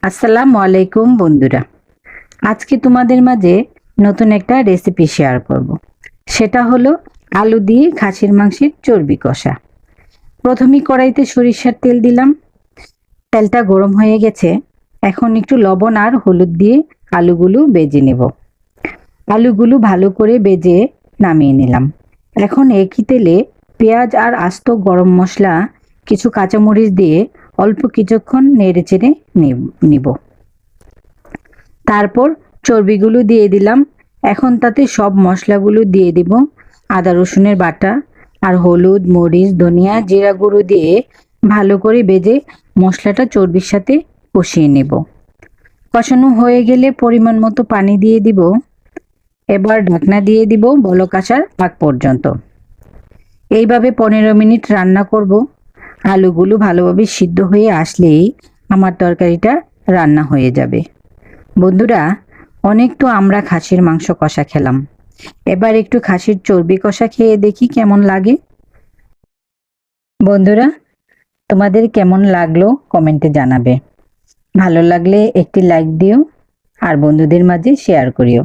আসসালামু আলাইকুম বন্ধুরা। আজকে তোমাদের মাঝে নতুন একটা রেসিপি শেয়ার করব। সেটা হলো আলু দিয়ে খাসির মাংসের চর্বি কষা। প্রথমেই কড়াইতে সরিষার তেল দিলাম। তেলটা গরম হয়ে গেছে। এখন একটু লবণ আর হলুদ দিয়ে আলুগুলো ভেজে নেব। আলুগুলো ভালো করে ভেজে নামিয়ে নিলাম। এখন একই তেলে পেঁয়াজ আর আস্ত গরম মশলা, কিছু কাঁচামরিচ দিয়ে অল্প কিছুক্ষণ নেড়ে চেড়ে নিব। তারপর চর্বিগুলো দিয়ে দিলাম। এখন তাতে সব মশলাগুলো দিয়ে দিব। আদা রসুনের বাটা আর হলুদ, মরিচ, ধনিয়া, জিরা গুঁড়ো দিয়ে ভালো করে ভেজে মশলাটা চর্বির সাথে কষিয়ে নেব। কষানো হয়ে গেলে পরিমাণ মতো পানি দিয়ে দিব। এবার ঢাকনা দিয়ে দিব বলক আসার আগ পর্যন্ত। এইভাবে 15 মিনিট রান্না করব। আলুগুলো ভালোভাবে সিদ্ধ হয়ে আসলেই আমার তরকারিটা রান্না হয়ে যাবে। বন্ধুরা, অনেক তো আমরা খাসির মাংস কষা খেলাম, এবার একটু খাসির চর্বি কষা খেয়ে দেখি কেমন লাগে। বন্ধুরা, তোমাদের কেমন লাগলো কমেন্টে জানাবে। ভালো লাগলে একটি লাইক দিও আর বন্ধুদের মাঝে শেয়ার করিও।